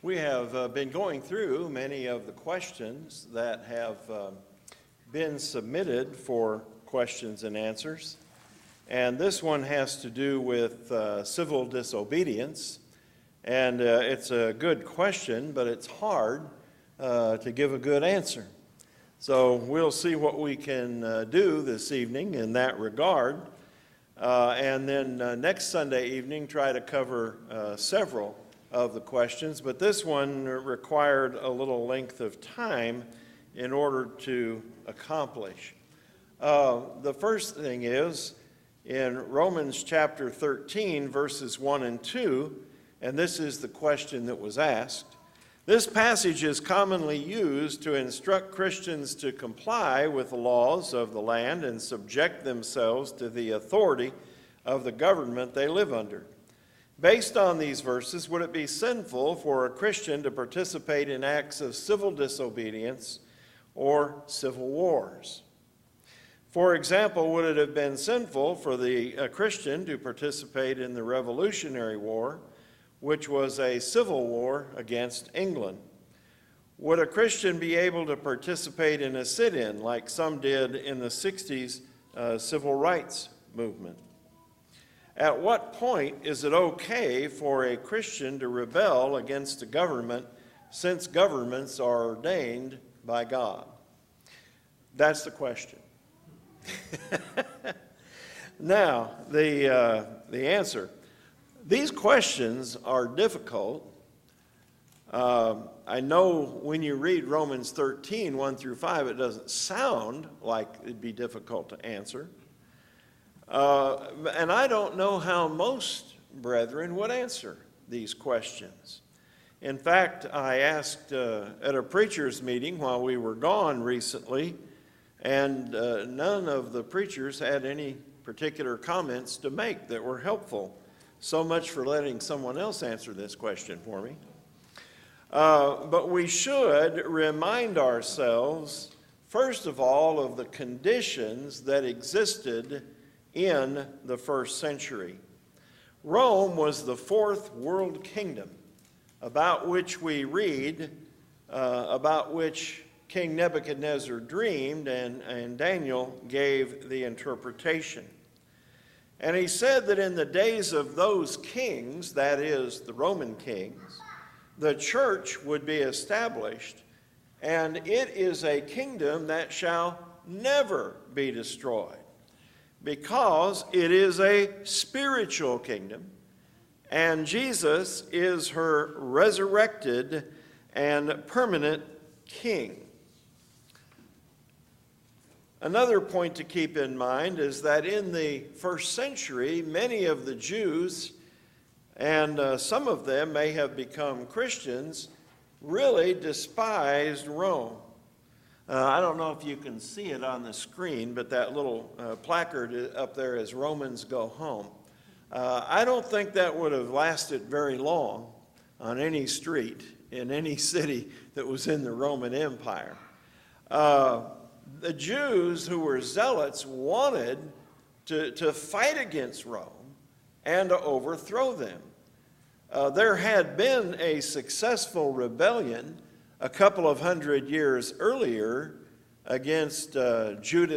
We have been going through many of the questions that have been submitted for questions and answers. And this one has to do with civil disobedience. And it's a good question, but it's hard to give a good answer. So we'll see what we can do this evening in that regard. And then next Sunday evening, try to cover several of the questions, but this one required a little length of time in order to accomplish. The first thing is in Romans chapter 13, verses 1 and 2, and this is the question that was asked. This passage is commonly used to instruct Christians to comply with the laws of the land and subject themselves to the authority of the government they live under. Based on these verses, would it be sinful for a Christian to participate in acts of civil disobedience or civil wars? For example, would it have been sinful for a Christian to participate in the Revolutionary War, which was a civil war against England? Would a Christian be able to participate in a sit-in like some did in the 60s civil rights movement? At what point is it okay for a Christian to rebel against a government since governments are ordained by God? That's the question. Now, the answer. These questions are difficult. I know when you read Romans 13, 1 through 5, it doesn't sound like it'd be difficult to answer. And I don't know how most brethren would answer these questions. In fact, I asked at a preacher's meeting while we were gone recently, and none of the preachers had any particular comments to make that were helpful. So much for letting someone else answer this question for me. But we should remind ourselves, first of all, of the conditions that existed in the first century. Rome was the fourth world kingdom about which we read, about which King Nebuchadnezzar dreamed and Daniel gave the interpretation. And he said that in the days of those kings, that is, the Roman kings, the church would be established, and it is a kingdom that shall never be destroyed, because it is a spiritual kingdom, and Jesus is her resurrected and permanent king. Another point to keep in mind is that in the first century, many of the Jews, and some of them may have become Christians, really despised Rome. I don't know if you can see it on the screen, but that little placard up there is Romans Go Home. I don't think that would have lasted very long on any street in any city that was in the Roman Empire. The Jews who were zealots wanted to fight against Rome and to overthrow them. There had been a successful rebellion a couple of hundred years earlier against against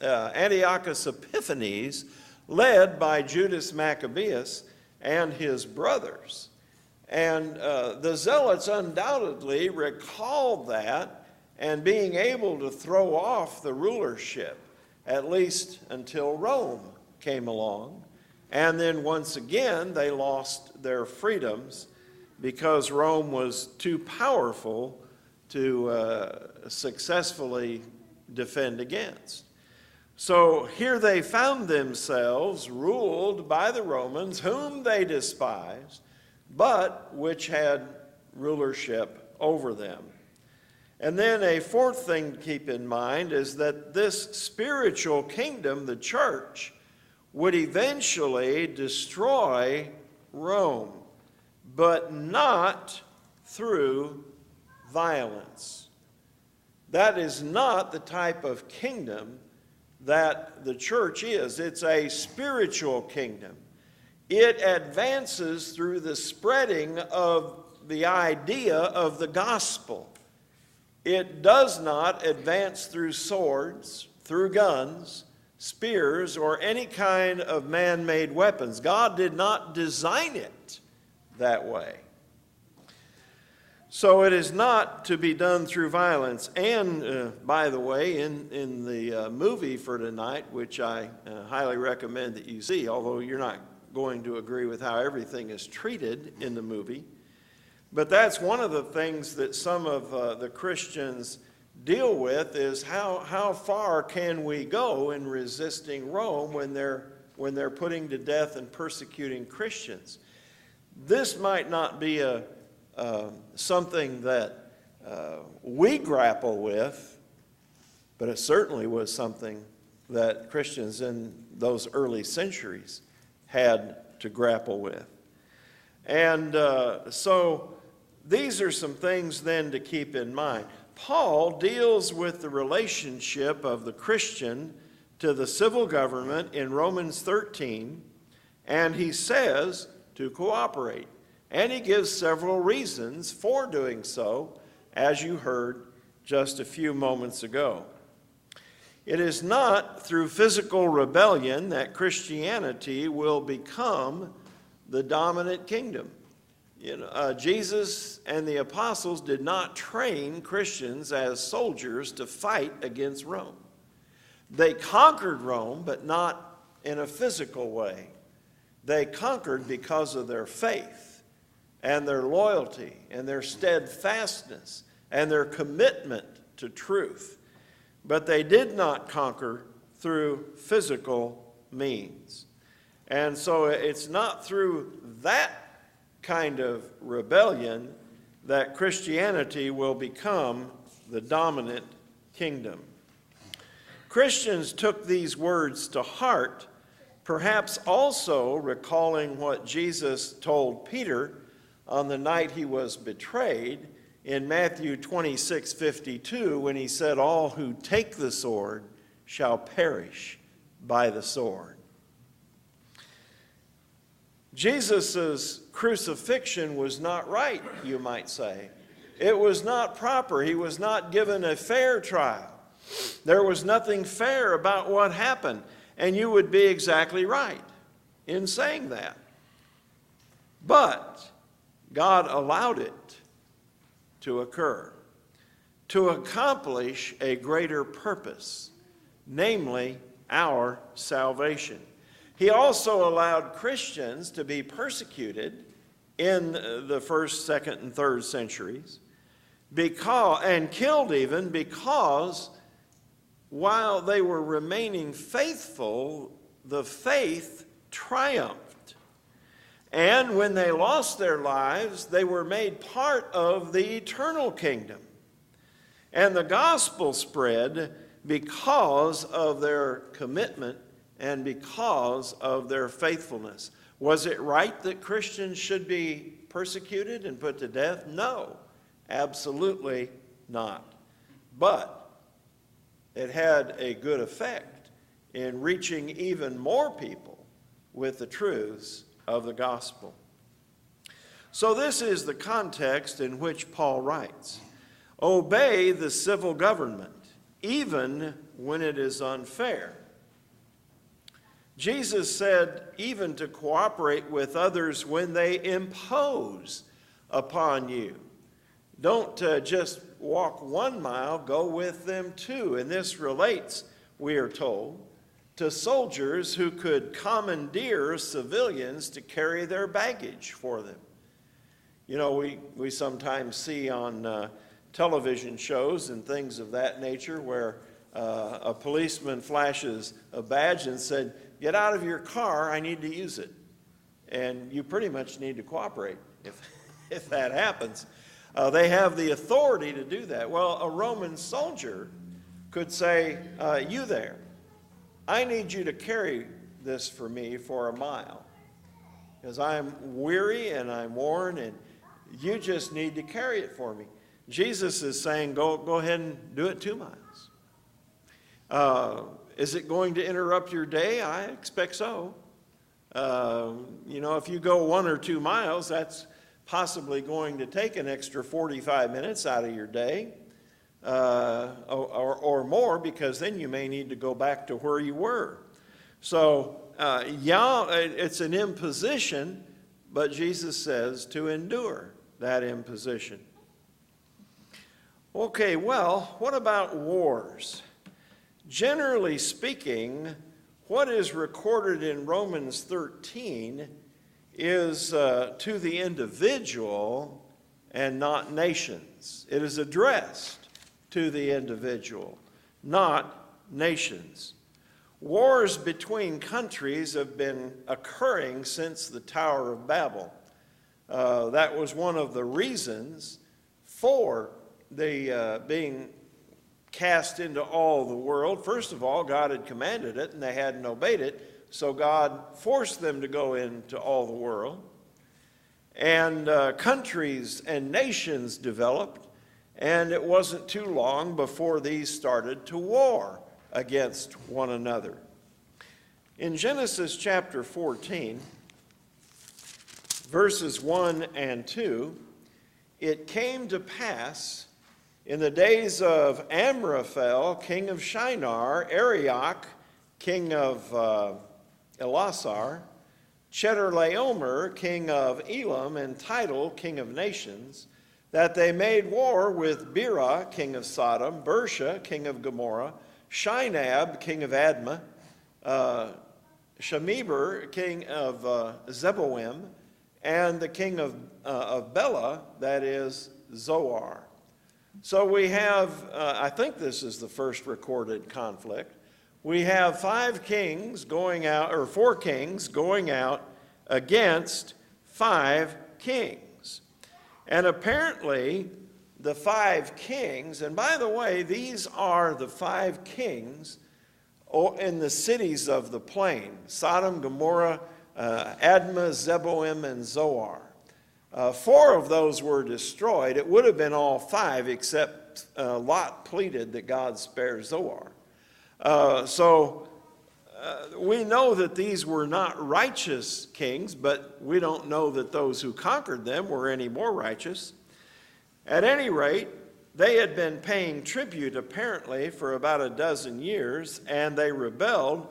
Antiochus Epiphanes, led by Judas Maccabeus and his brothers. And the Zealots undoubtedly recalled that and being able to throw off the rulership, at least until Rome came along. And then once again, they lost their freedoms because Rome was too powerful to successfully defend against. So here they found themselves ruled by the Romans, whom they despised, but which had rulership over them. And then a fourth thing to keep in mind is that this spiritual kingdom, the church, would eventually destroy Rome, but not through violence. That is not the type of kingdom that the church is. It's a spiritual kingdom. It advances through the spreading of the idea of the gospel. It does not advance through swords, through guns, spears, or any kind of man-made weapons. God did not design it that way. So it is not to be done through violence. And by the way, in the movie for tonight, which I highly recommend that you see, although you're not going to agree with how everything is treated in the movie, but that's one of the things that some of the Christians deal with, is how far can we go in resisting Rome when they're putting to death and persecuting Christians. This might not be something that we grapple with, but it certainly was something that Christians in those early centuries had to grapple with. And so these are some things then to keep in mind. Paul deals with the relationship of the Christian to the civil government in Romans 13, and he says to cooperate. And he gives several reasons for doing so, as you heard just a few moments ago. It is not through physical rebellion that Christianity will become the dominant kingdom. Jesus and the apostles did not train Christians as soldiers to fight against Rome. They conquered Rome, but not in a physical way. They conquered because of their faith and their loyalty and their steadfastness and their commitment to truth. But they did not conquer through physical means. And so it's not through that kind of rebellion that Christianity will become the dominant kingdom. Christians took these words to heart, perhaps also recalling what Jesus told Peter on the night he was betrayed in Matthew 26:52, when he said, "All who take the sword shall perish by the sword." Jesus' crucifixion was not right, you might say. It was not proper. He was not given a fair trial. There was nothing fair about what happened, and you would be exactly right in saying that. But God allowed it to occur to accomplish a greater purpose, namely our salvation. He also allowed Christians to be persecuted in the first, second, and third centuries, and killed even, because while they were remaining faithful, the faith triumphed. And when they lost their lives, they were made part of the eternal kingdom. And the gospel spread because of their commitment and because of their faithfulness. Was it right that Christians should be persecuted and put to death? No, absolutely not. But it had a good effect in reaching even more people with the truths of the gospel. So this is the context in which Paul writes. Obey the civil government, even when it is unfair. Jesus said even to cooperate with others when they impose upon you. Don't just walk 1 mile, go with them 2. And this relates, we are told, to soldiers who could commandeer civilians to carry their baggage for them. You know, we sometimes see on television shows and things of that nature where a policeman flashes a badge and said, "Get out of your car, I need to use it." And you pretty much need to cooperate if that happens. They have the authority to do that. Well, a Roman soldier could say, "You there, I need you to carry this for me for 1 mile, because I'm weary and I'm worn, and you just need to carry it for me." Jesus is saying, go ahead and do it 2 miles. Is it going to interrupt your day? I expect so. If you go 1 or 2 miles, that's possibly going to take an extra 45 minutes out of your day, or more, because then you may need to go back to where you were. So, it's an imposition, but Jesus says to endure that imposition. Okay, well, what about wars? Generally speaking, what is recorded in Romans 13 is to the individual and not nations. It is addressed to the individual, not nations. Wars between countries have been occurring since the Tower of Babel. That was one of the reasons for the being cast into all the world. First of all, God had commanded it, and they hadn't obeyed it, so God forced them to go into all the world. And countries and nations developed, and it wasn't too long before these started to war against one another. In Genesis chapter 14, verses 1 and 2, it came to pass in the days of Amraphel, king of Shinar, Arioch, king of Elasar, Chedorlaomer, king of Elam, and Tidal, king of nations, that they made war with Bera, king of Sodom, Bersha, king of Gomorrah, Shinab, king of Admah, Shemeber, king of Zeboim, and the king of Bela, that is Zoar. So we have, I think this is the first recorded conflict. We have 5 kings going out, or 4 kings going out against 5 kings. And apparently the 5 kings, and by the way, these are the 5 kings in the cities of the plain: Sodom, Gomorrah, Admah, Zeboim, and Zoar. 4 of those were destroyed. It would have been all 5, except Lot pleaded that God spare Zoar. We know that these were not righteous kings, but we don't know that those who conquered them were any more righteous. At any rate, they had been paying tribute apparently for about a dozen years, and they rebelled,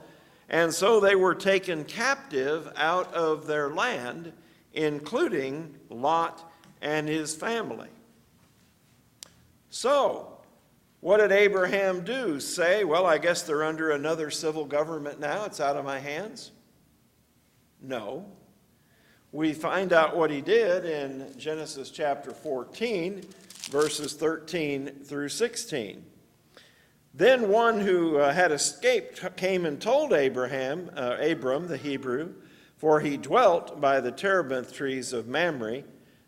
and so they were taken captive out of their land, including Lot and his family. So, what did Abraham do? Say, well, I guess they're under another civil government now, it's out of my hands? No. We find out what he did in Genesis chapter 14, verses 13 through 16. Then one who had escaped came and told Abram the Hebrew, for he dwelt by the terebinth trees of Mamre,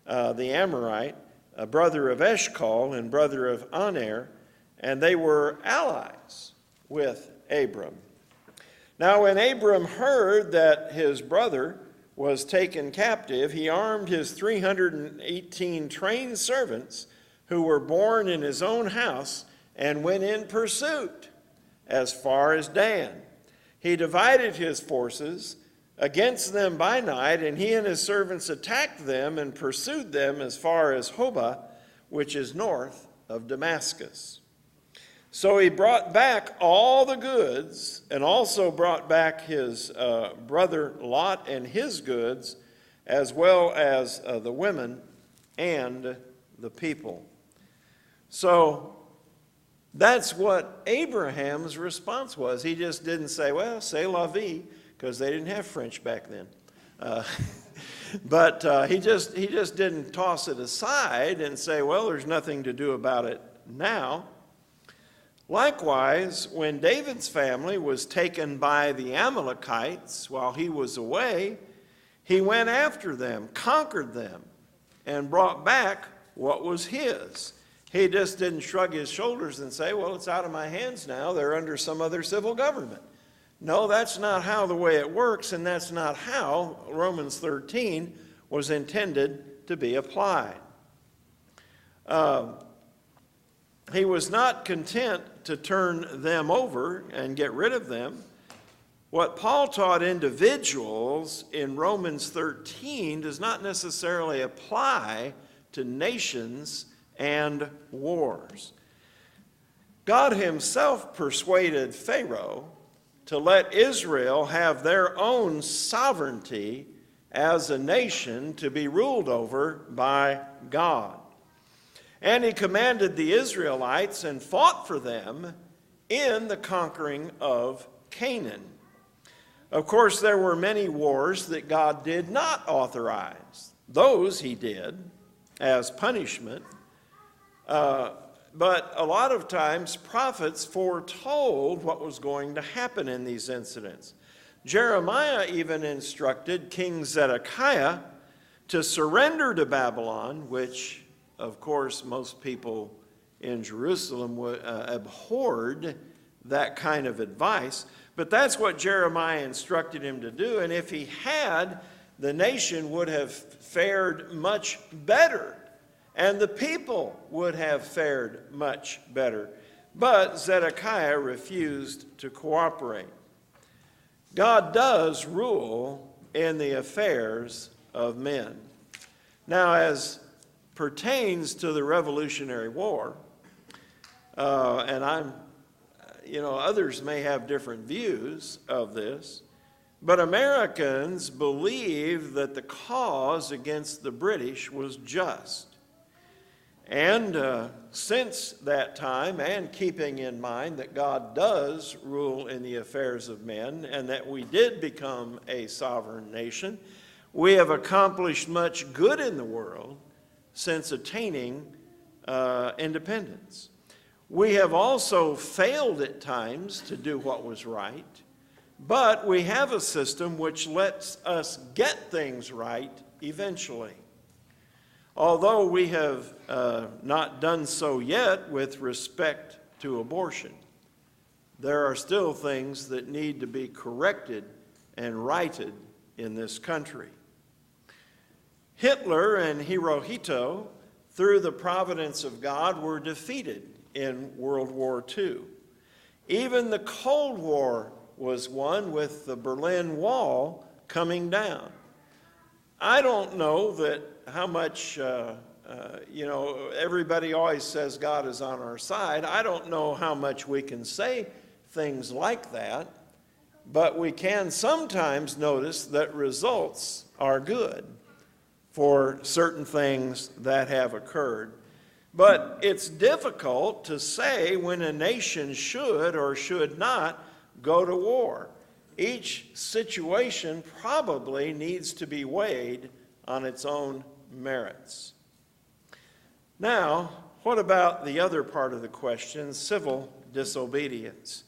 the Amorite, a brother of Eshcol and brother of Aner, and they were allies with Abram. Now when Abram heard that his brother was taken captive, he armed his 318 trained servants who were born in his own house and went in pursuit as far as Dan. He divided his forces against them by night, and he and his servants attacked them and pursued them as far as Hobah, which is north of Damascus. So he brought back all the goods, and also brought back his brother Lot and his goods, as well as the women and the people. So that's what Abraham's response was. He just didn't say, well, c'est la vie, because they didn't have French back then. But he just didn't toss it aside and say, well, there's nothing to do about it now. Likewise, when David's family was taken by the Amalekites while he was away, he went after them, conquered them, and brought back what was his. He just didn't shrug his shoulders and say, well, it's out of my hands now. They're under some other civil government. No, that's not how the way it works, and that's not how Romans 13 was intended to be applied. He was not content to turn them over and get rid of them, What Paul taught individuals in Romans 13 does not necessarily apply to nations and wars. God himself persuaded Pharaoh to let Israel have their own sovereignty as a nation to be ruled over by God. And he commanded the Israelites and fought for them in the conquering of Canaan. Of course, there were many wars that God did not authorize. Those he did as punishment. But a lot of times prophets foretold what was going to happen in these incidents. Jeremiah even instructed King Zedekiah to surrender to Babylon, which, of course, most people in Jerusalem abhorred that kind of advice. But that's what Jeremiah instructed him to do. And if he had, the nation would have fared much better. And the people would have fared much better. But Zedekiah refused to cooperate. God does rule in the affairs of men. Now, as pertains to the Revolutionary War, and others may have different views of this, but Americans believe that the cause against the British was just. And since that time, and keeping in mind that God does rule in the affairs of men, and that we did become a sovereign nation, we have accomplished much good in the world since attaining independence. We have also failed at times to do what was right, but we have a system which lets us get things right eventually. Although we have not done so yet with respect to abortion, there are still things that need to be corrected and righted in this country. Hitler and Hirohito, through the providence of God, were defeated in World War II. Even the Cold War was won with the Berlin Wall coming down. I don't know that how much, everybody always says God is on our side. I don't know how much we can say things like that, but we can sometimes notice that results are good for certain things that have occurred. But it's difficult to say when a nation should or should not go to war. Each situation probably needs to be weighed on its own merits. Now, what about the other part of the question, civil disobedience?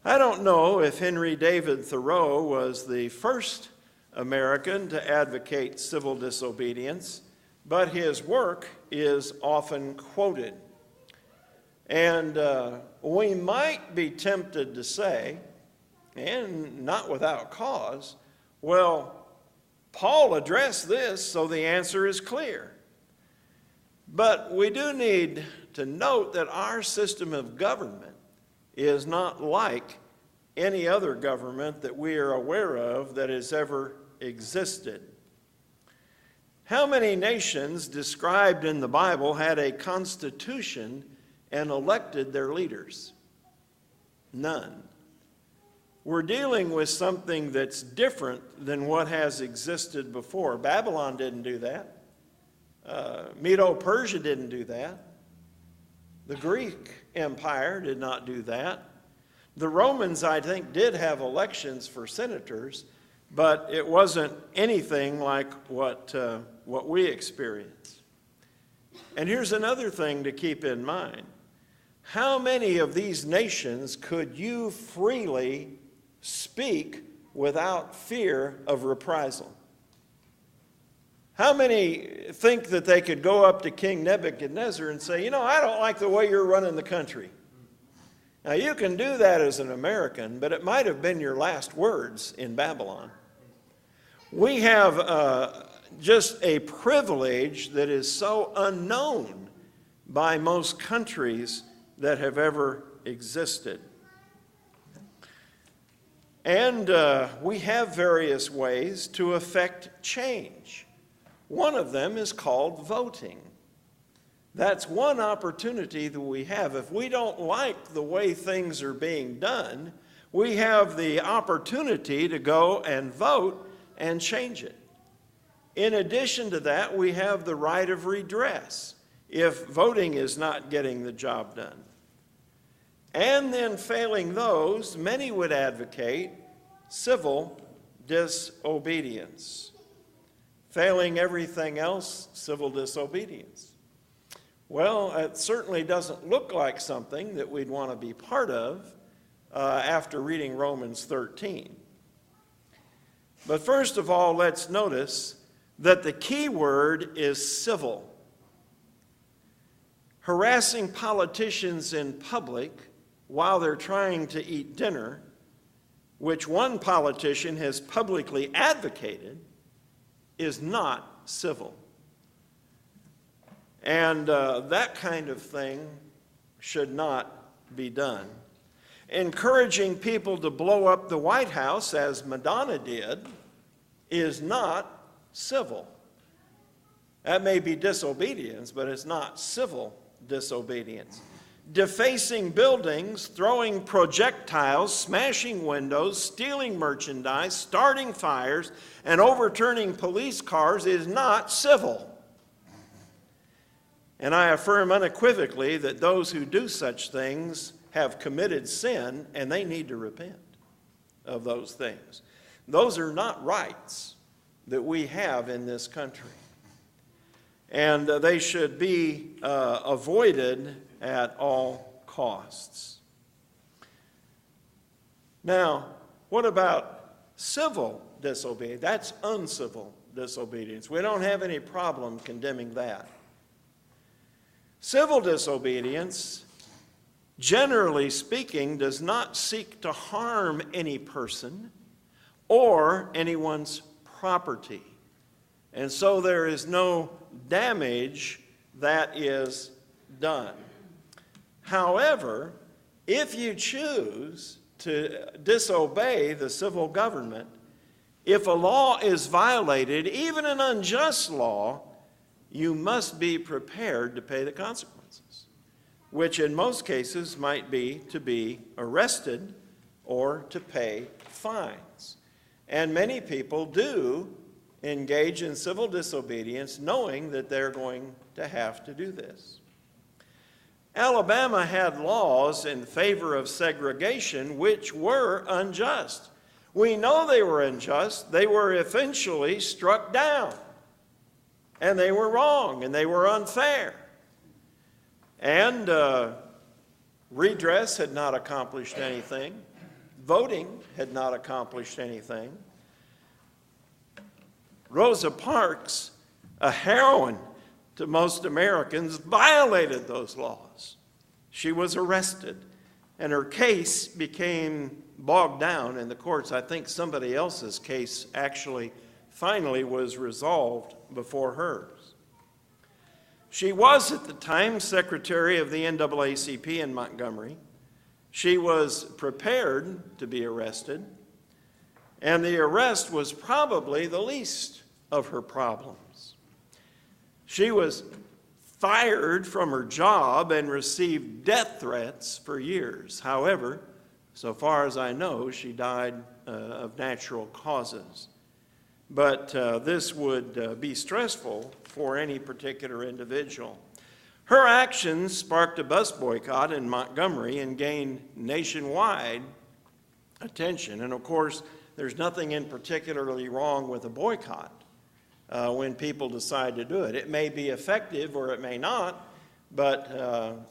I don't know if Henry David Thoreau was the first American to advocate civil disobedience, but his work is often quoted. And we might be tempted to say, and not without cause, well, Paul addressed this, so the answer is clear. But we do need to note that our system of government is not like any other government that we are aware of that has ever existed. How many nations described in the Bible had a constitution and elected their leaders? None. We're dealing with something that's different than what has existed before. Babylon didn't do that. Medo-Persia didn't do that. The Greek Empire did not do that. The Romans, I think, did have elections for senators, but it wasn't anything like what we experience. And here's another thing to keep in mind. How many of these nations could you freely speak without fear of reprisal? How many think that they could go up to King Nebuchadnezzar and say, I don't like the way you're running the country? Now, you can do that as an American, but it might have been your last words in Babylon. We have just a privilege that is so unknown by most countries that have ever existed. And we have various ways to affect change. One of them is called voting. That's one opportunity that we have. If we don't like the way things are being done, we have the opportunity to go and vote and change it. In addition to that, we have the right of redress if voting is not getting the job done. And then failing those, many would advocate civil disobedience. Failing everything else, civil disobedience. Well, it certainly doesn't look like something that we'd want to be part of after reading Romans 13. But first of all, let's notice that the key word is civil. Harassing politicians in public while they're trying to eat dinner, which one politician has publicly advocated, is not civil. And that kind of thing should not be done. Encouraging people to blow up the White House, as Madonna did, is not civil. That may be disobedience, but it's not civil disobedience. Defacing buildings, throwing projectiles, smashing windows, stealing merchandise, starting fires, and overturning police cars is not civil. And I affirm unequivocally that those who do such things have committed sin, and they need to repent of those things. Those are not rights that we have in this country. And they should be avoided at all costs. Now, what about civil disobedience? That's uncivil disobedience. We don't have any problem condemning that. Civil disobedience, generally speaking, does not seek to harm any person or anyone's property. And so there is no damage that is done. However, if you choose to disobey the civil government, if a law is violated, even an unjust law, you must be prepared to pay the consequences, which in most cases might be to be arrested or to pay fines. And many people do engage in civil disobedience knowing that they're going to have to do this. Alabama had laws in favor of segregation which were unjust. We know they were unjust. They were eventually struck down. And they were wrong and they were unfair. And redress had not accomplished anything. Voting had not accomplished anything. Rosa Parks, a heroine to most Americans, violated those laws. She was arrested, and her case became bogged down in the courts. I think somebody else's case actually finally was resolved before hers. She was at the time secretary of the NAACP in Montgomery. She was prepared to be arrested, and the arrest was probably the least of her problems. She was fired from her job and received death threats for years. However, so far as I know, she died of natural causes. But this would be stressful for any particular individual. Her actions sparked a bus boycott in Montgomery and gained nationwide attention. And of course, there's nothing in particularly wrong with a boycott when people decide to do it. It may be effective or it may not, but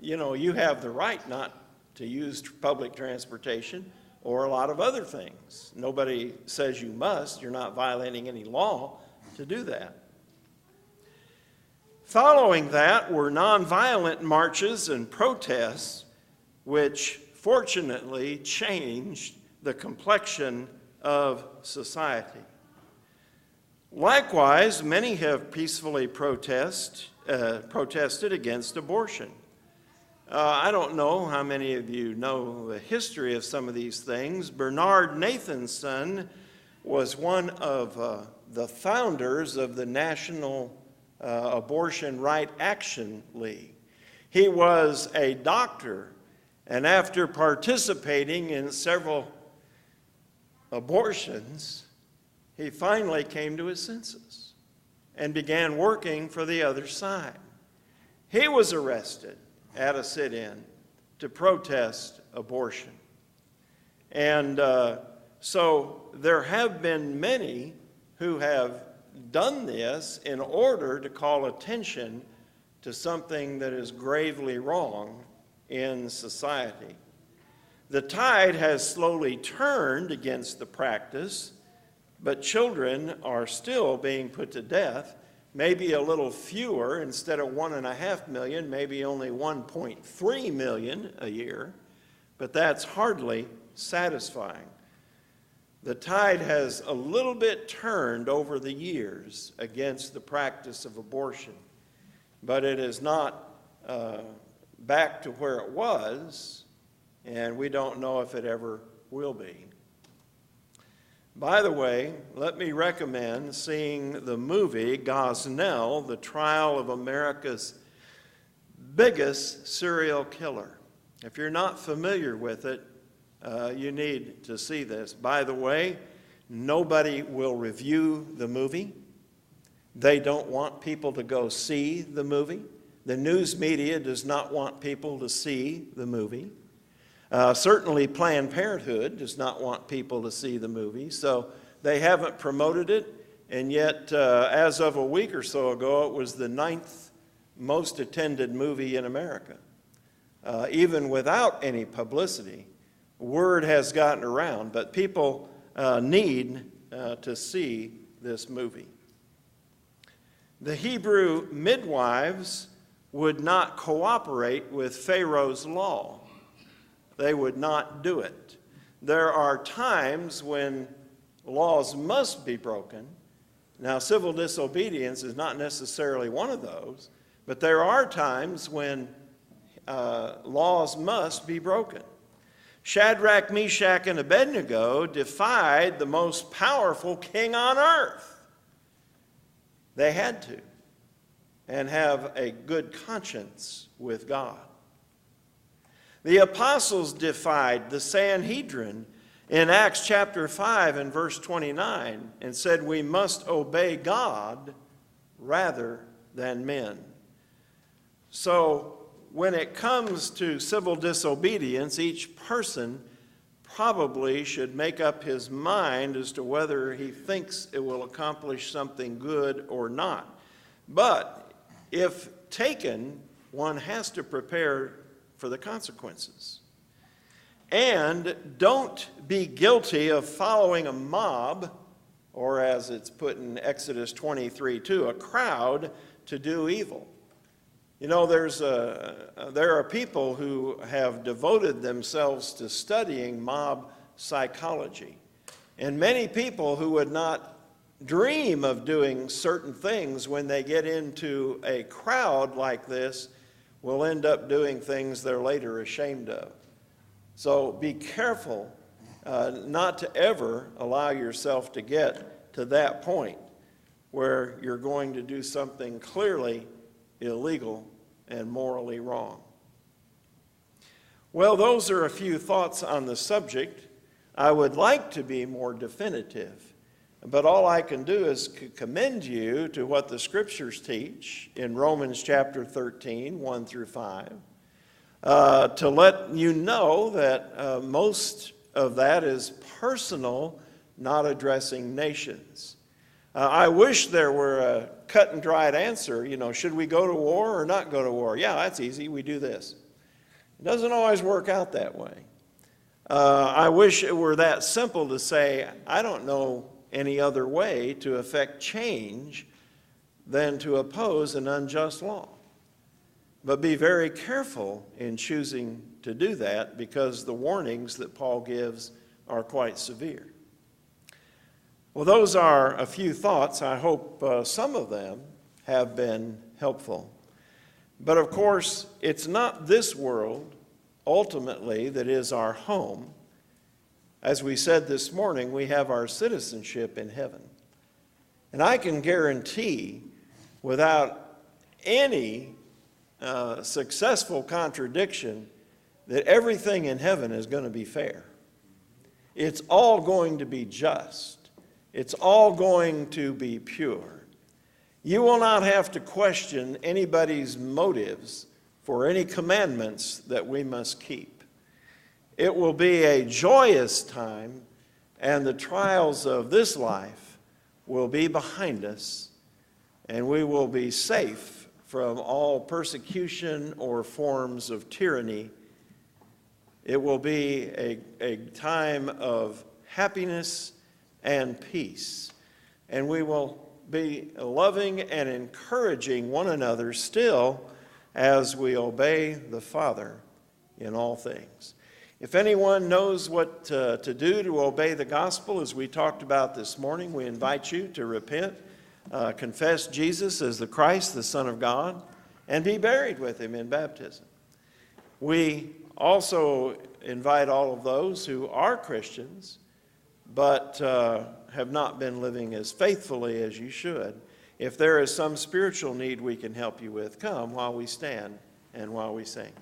you have the right not to use public transportation or a lot of other things. Nobody says you must. You're not violating any law to do that. Following that were nonviolent marches and protests, which fortunately changed the complexion of society. Likewise, many have peacefully protested against abortion. I don't know how many of you know the history of some of these things. Bernard Nathanson was one of the founders of the National Abortion Right Action League. He was a doctor, and after participating in several abortions, he finally came to his senses and began working for the other side. He was arrested at a sit-in to protest abortion. And so there have been many who have done this in order to call attention to something that is gravely wrong in society. The tide has slowly turned against the practice, but children are still being put to death. Maybe a little fewer, instead of 1.5 million, maybe only 1.3 million a year, but that's hardly satisfying. The tide has a little bit turned over the years against the practice of abortion, but it is not back to where it was, and we don't know if it ever will be. By the way, let me recommend seeing the movie Gosnell, the trial of America's biggest serial killer. If you're not familiar with it, you need to see this. By the way, nobody will review the movie. They don't want people to go see the movie. The news media does not want people to see the movie. Certainly Planned Parenthood does not want people to see the movie, so they haven't promoted it, and yet as of a week or so ago, it was the 9th most attended movie in America. Even without any publicity, word has gotten around, but people need to see this movie. The Hebrew midwives would not cooperate with Pharaoh's law. They would not do it. There are times when laws must be broken. Now, civil disobedience is not necessarily one of those, but there are times when laws must be broken. Shadrach, Meshach, and Abednego defied the most powerful king on earth. They had to, and have a good conscience with God. The apostles defied the Sanhedrin in Acts chapter 5 and verse 29 and said we must obey God rather than men. So when it comes to civil disobedience, each person probably should make up his mind as to whether he thinks it will accomplish something good or not. But if taken, one has to prepare for the consequences. And don't be guilty of following a mob, or as it's put in Exodus 23:2, a crowd to do evil. You know, there are people who have devoted themselves to studying mob psychology. And many people who would not dream of doing certain things when they get into a crowd like this will end up doing things they're later ashamed of. So be careful not to ever allow yourself to get to that point where you're going to do something clearly illegal and morally wrong. Well, those are a few thoughts on the subject. I would like to be more definitive, but all I can do is commend you to what the Scriptures teach in Romans chapter 13, 1 through 5, to let you know that most of that is personal, not addressing nations. I wish there were a cut and dried answer, should we go to war or not go to war? Yeah, that's easy, we do this. It doesn't always work out that way. I wish it were that simple to say, I don't know any other way to effect change than to oppose an unjust law. But be very careful in choosing to do that, because the warnings that Paul gives are quite severe. Well, those are a few thoughts. I hope some of them have been helpful. But of course, it's not this world ultimately that is our home. As we said this morning, we have our citizenship in heaven. And I can guarantee, without any successful contradiction, that everything in heaven is going to be fair. It's all going to be just. It's all going to be pure. You will not have to question anybody's motives for any commandments that we must keep. It will be a joyous time, and the trials of this life will be behind us, and we will be safe from all persecution or forms of tyranny. It will be a time of happiness and peace, and we will be loving and encouraging one another still as we obey the Father in all things. If anyone knows what to do to obey the gospel, as we talked about this morning, we invite you to repent, confess Jesus as the Christ, the Son of God, and be buried with him in baptism. We also invite all of those who are Christians but have not been living as faithfully as you should. If there is some spiritual need we can help you with, come while we stand and while we sing.